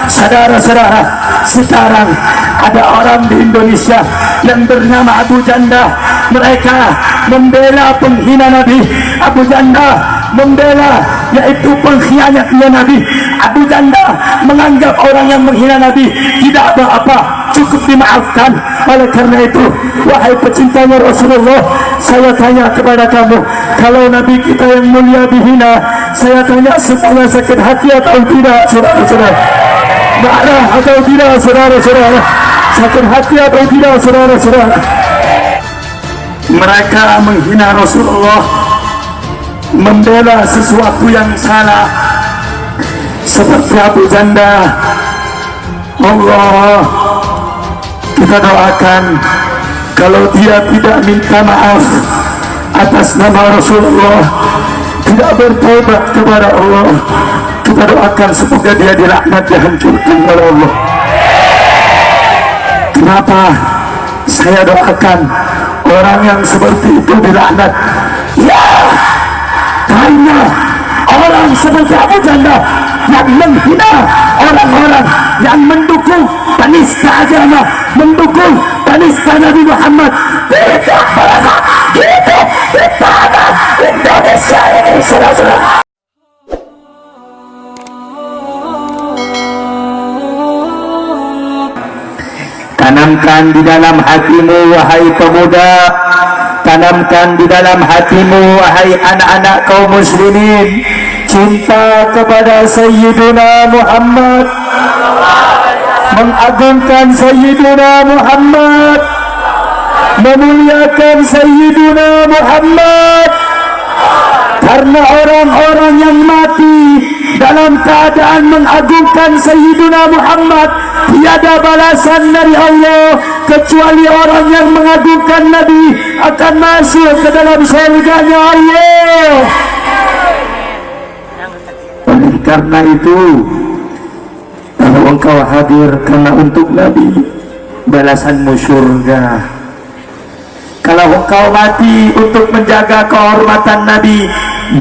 Saudara-saudara, sekarang ada orang di Indonesia yang bernama Abu Janda. Mereka membela penghina Nabi. Abu Janda membela, yaitu pengkhianatnya Nabi. Abu Janda menganggap orang yang menghina Nabi tidak apa-apa, cukup dimaafkan. Oleh karena itu, wahai pecintanya Rasulullah, saya tanya kepada kamu, kalau Nabi kita yang mulia dihina, saya tanya semuanya sakit hati atau tidak, saudara-saudara? Marah atau tidak, saudara-saudara? Sakit hati atau tidak, saudara-saudara? Mereka menghina Rasulullah, membela sesuatu yang salah, seperti Abu Janda. Allah, kita doakan kalau dia tidak minta maaf atas nama Rasulullah, tidak bertobat kepada Allah, kita doakan semoga dia dilaknat, dihancurkan oleh Allah. Kenapa saya doakan orang yang seperti itu dilaknat? Ya, karena orang seperti Abu Janda yang menghina orang-orang yang mendukung penista agama, mendukung penista Nabi Muhammad, tidak berada hidup di tanah Indonesia ini, saudara-saudara. Tanamkan di dalam hatimu, wahai pemuda, tanamkan di dalam hatimu, wahai anak-anak kaum muslimin, cinta kepada Sayyiduna Muhammad, mengagungkan Sayyiduna Muhammad, memuliakan Sayyiduna Muhammad. Karena orang-orang yang mati dalam keadaan mengagungkan Sayyiduna Muhammad, tiada balasan dari Allah kecuali orang yang mengagungkan Nabi akan masuk ke dalam surganya Allah. Oleh karena itu, kalau engkau hadir karena untuk Nabi, balasanmu surga. Kalau engkau mati untuk menjaga kehormatan Nabi,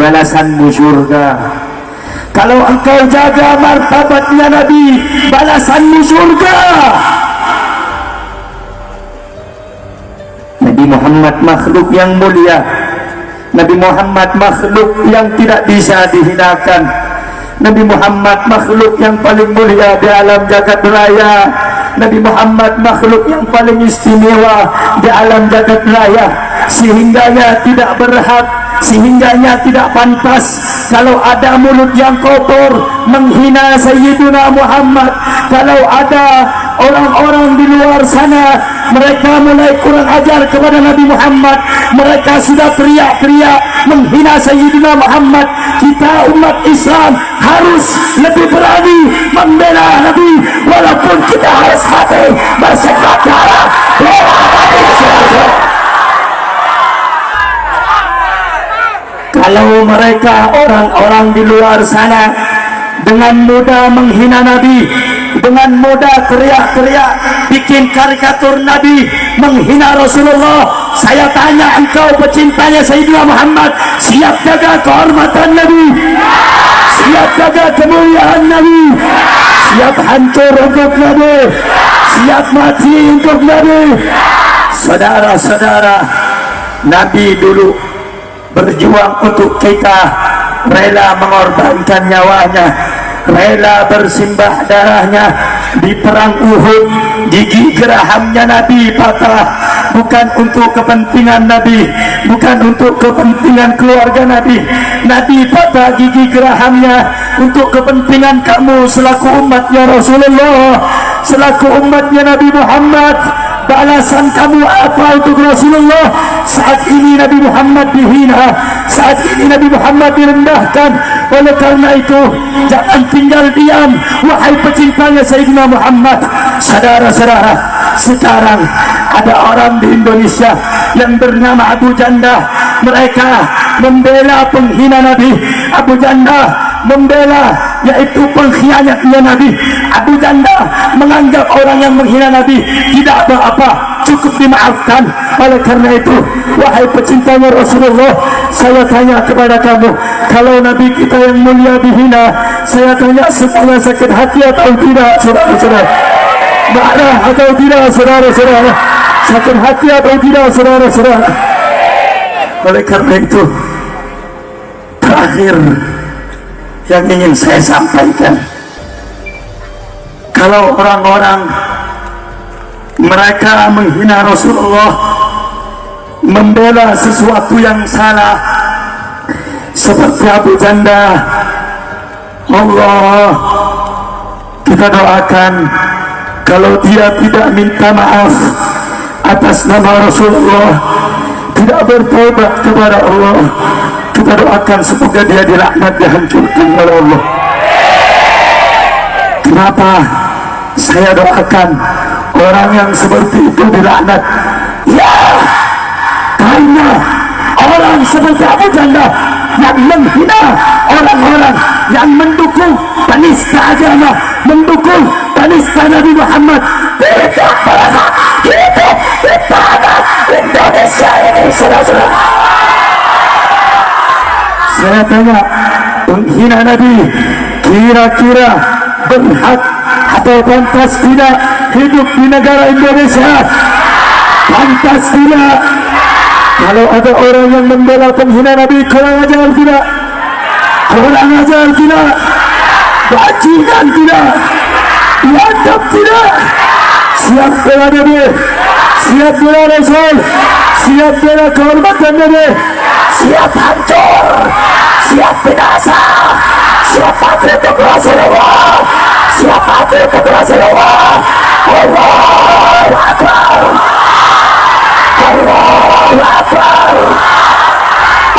balasanmu surga. Kalau engkau jaga martabatnya Nabi, balasanmu surga. Nabi Muhammad makhluk yang mulia, Nabi Muhammad makhluk yang tidak bisa dihinakan, Nabi Muhammad makhluk yang paling mulia di alam jagat raya, Nabi Muhammad makhluk yang paling istimewa di alam jagat raya, sehingganya tidak berhak, sehingganya tidak pantas kalau ada mulut yang kotor menghina Sayyiduna Muhammad. Kalau ada orang-orang di luar sana, mereka mulai kurang ajar kepada Nabi Muhammad, mereka sudah teriak-teriak menghina Sayyidina Muhammad, kita umat Islam harus lebih berani membela Nabi, walaupun kita harus mati bersifat darah bela Nabi. Kalau mereka orang-orang di luar sana dengan mudah menghina Nabi, dengan mudah teriak-teriak bikin karikatur Nabi, menghina Rasulullah, saya tanya engkau pecintanya Sayyidina Muhammad, siap jaga kehormatan Nabi, siap jaga kemuliaan Nabi, siap hancur untuk Nabi, siap mati untuk Nabi? Saudara-saudara, Nabi dulu berjuang untuk kita, rela mengorbankan nyawanya, rela bersimbah darahnya di perang Uhud. Gigi gerahamnya Nabi patah, bukan untuk kepentingan Nabi, bukan untuk kepentingan keluarga Nabi. Nabi patah gigi gerahamnya untuk kepentingan kamu selaku umatnya Rasulullah, selaku umatnya Nabi Muhammad. Balasan kamu apa untuk Rasulullah? Saat ini Nabi Muhammad dihina, saat ini Nabi Muhammad direndahkan. Oleh karena itu, jangan tinggal diam, wahai pecintanya Sayyidina Muhammad. Saudara-saudara, sekarang ada orang di Indonesia yang bernama Abu Janda. Mereka membela penghina Nabi. Abu Janda membela, yaitu pengkhianatnya Nabi. Abu Janda menganggap orang yang menghina Nabi tidak apa-apa, cukup dimaafkan. Oleh karena itu, wahai pecintanya Rasulullah, saya tanya kepada kamu, kalau Nabi kita yang mulia dihina, saya tanya semuanya sakit hati atau tidak, saudara-saudara? Marah atau tidak, saudara-saudara? Sakit hati atau tidak, saudara-saudara? Oleh karena itu, terakhir yang ingin saya sampaikan, kalau orang-orang mereka menghina Rasulullah, membela sesuatu yang salah seperti Abu Janda, Allah kita doakan, kalau dia tidak minta maaf atas nama Rasulullah, tidak bertobat kepada Allah, kita doakan semoga dia dilaknat, dihancurkan oleh Allah. Kenapa saya doakan orang yang seperti itu dilaknat? Ya, karena orang seperti Abu Janda yang menghina orang-orang yang mendukung penista agama, mendukung penista Nabi Muhammad, tidak berhak hidup di tanah Indonesia ini, saudara-saudara. Saya tanya, penghina Nabi kira-kira berhak atau pantas tidak hidup di negara Indonesia? Pantas tidak? Kalau ada orang yang membela penghina Nabi, kurang ajar tidak? Kurang ajar tidak? Bajingan tidak? Biadab tidak? Siap bela Nabi, siap bela Rasul, siap bela kehormatan Nabi, siap hancur, siap binasa, siap mati untuk Rasulullah, siap mati untuk Rasulullah. Allahu Akbar, Allahu Akbar,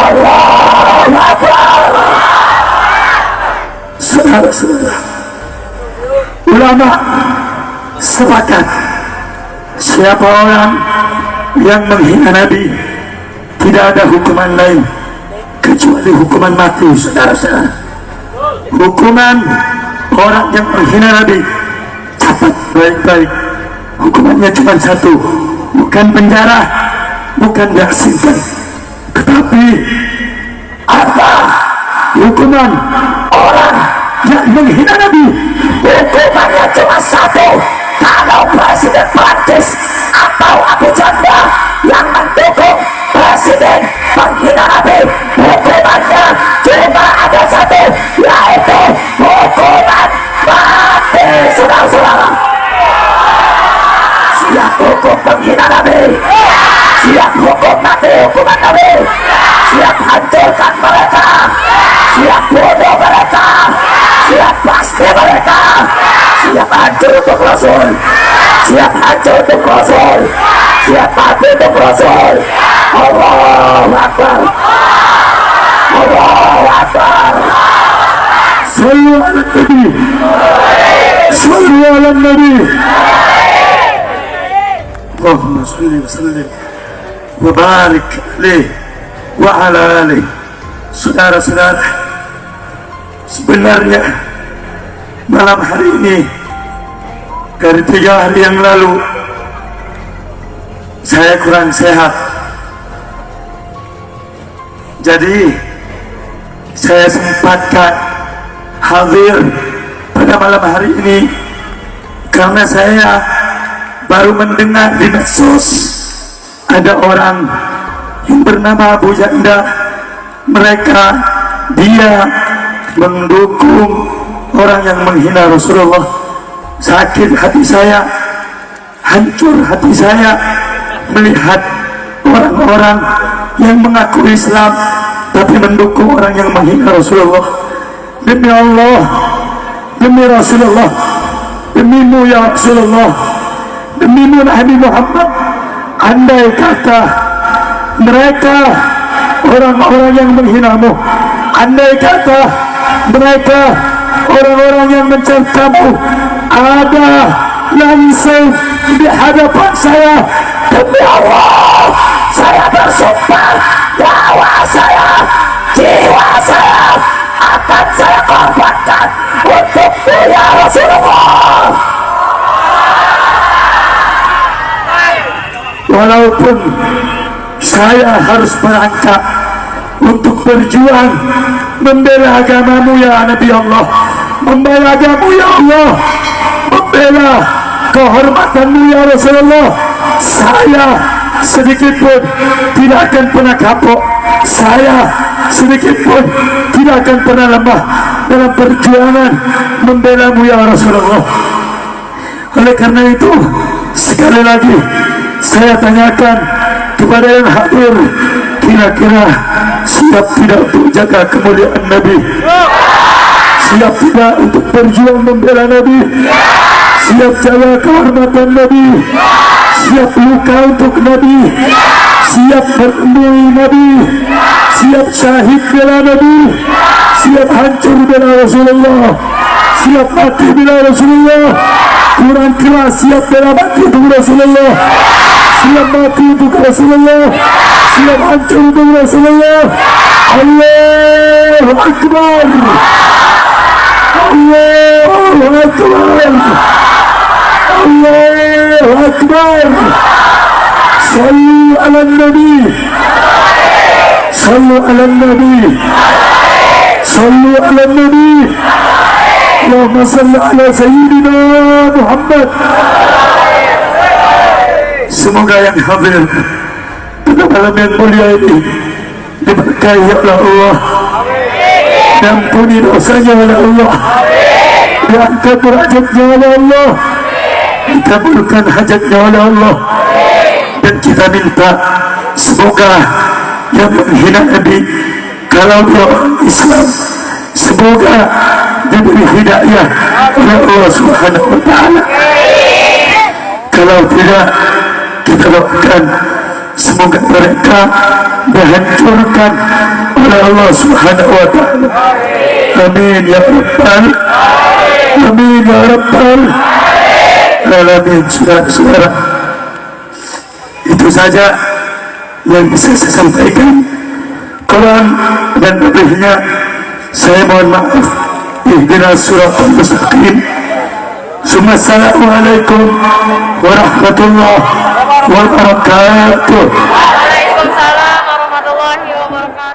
Allahu Akbar. Saudara-saudara, ulama sepakat, siapa orang yang menghina Nabi tidak ada hukuman lain kecuali hukuman mati, saudara-saudara. Hukuman orang yang menghina Nabi, catat baik-baik, hukumannya cuma satu, bukan penjara, bukan diasingkan, tetapi apa hukuman orang yang menghina Nabi? Hukumannya cuma satu. Kalau Presiden Prancis atau Abu Janda yang mendukung Presiden menghina Nabi, hukumannya cuma ada satu, yaitu hukuman mati, saudara-saudara. Siap hukum penghina Nabi, siap hukum mati, hukuman Nabi, siap hancurkan mereka, siap bunuh mereka, siap pasti mereka, siap hancur untuk Rasul, siap hancur untuk Rasul, siap mati untuk Rasul. Allahu Akbar, Allahu Akbar. Sallu ala Nabi, sallu ala Nabi. Allahumma salli wa sallim wa barik alaihi wa ala alihi. Saudara-saudara, sebenarnya malam hari ini dari 3 hari yang lalu saya kurang sehat, jadi saya sempatkan hadir pada malam hari ini karena saya baru mendengar di medsos ada orang yang bernama Abu Janda, dia mendukung orang yang menghina Rasulullah. Sakit hati saya, hancur hati saya melihat orang-orang yang mengaku Islam tapi mendukung orang yang menghina Rasulullah. Demi Allah, demi Rasulullah, demimu ya Rasulullah, demimu Nabi Muhammad, andai kata mereka orang-orang yang menghinamu, andai kata mereka orang-orang yang mencercamu ada langsung di hadapan saya, demi Allah saya bersumpah, nyawa saya, jiwa saya, akan saya korbankan untukmu ya Rasulullah. Walaupun saya harus merangkak untuk berjuang membela agamamu ya Nabi Allah, membela agamamu ya Allah, membela kehormatanmu ya Rasulullah, saya sedikit pun tidak akan pernah kapok, saya sedikit pun tidak akan pernah lemah dalam perjuangan membela-Mu ya Rasulullah. Oleh karena itu, sekali lagi saya tanyakan kepada yang hadir, kira-kira siap tidak untuk jaga kemuliaan Nabi? Siap tidak untuk berjuang membela Nabi? Siap jaga kehormatan Nabi? Siap luka untuk Nabi? Siap menemui Nabi? Siap syahid bela Nabi? Siap hancur bela Rasulullah? Siap mati bela Rasulullah? Kurang keras, siap bela mati untuk Rasulullah? Siap mati untuk Rasulullah? Siap hancur untuk Rasulullah? Allahu Akbar, Allahu Akbar, Allahu Akbar. Sallu ala Nabi, sallu ala Nabi, sallu ala Nabi. Allahumma salli ala Sayyidina Muhammad. Semoga yang hadir pada malam yang mulia ini diberkahi oleh Allah, diampuni dosanya oleh Allah, diangkat derajatnya oleh Allah, dikabulkan hajatnya oleh Allah. Dan kita minta semoga yang menghina Nabi, kalau dia orang Islam, semoga diberi hidayah oleh Allah Subhanahu wa Ta'ala. Kalau tidak, kita doakan semoga mereka dihancurkan oleh Allah Subhanahu wa Ta'ala. Amin ya Rabbal, amin ya Rabbal alamin. Saudara-saudara, itu saja yang bisa saya sampaikan. Quran dan lebihnya saya mohon maaf. Ihdinas siratal mustaqim. Assalamualaikum warahmatullahi wabarakatuh. Waalaikumsalam.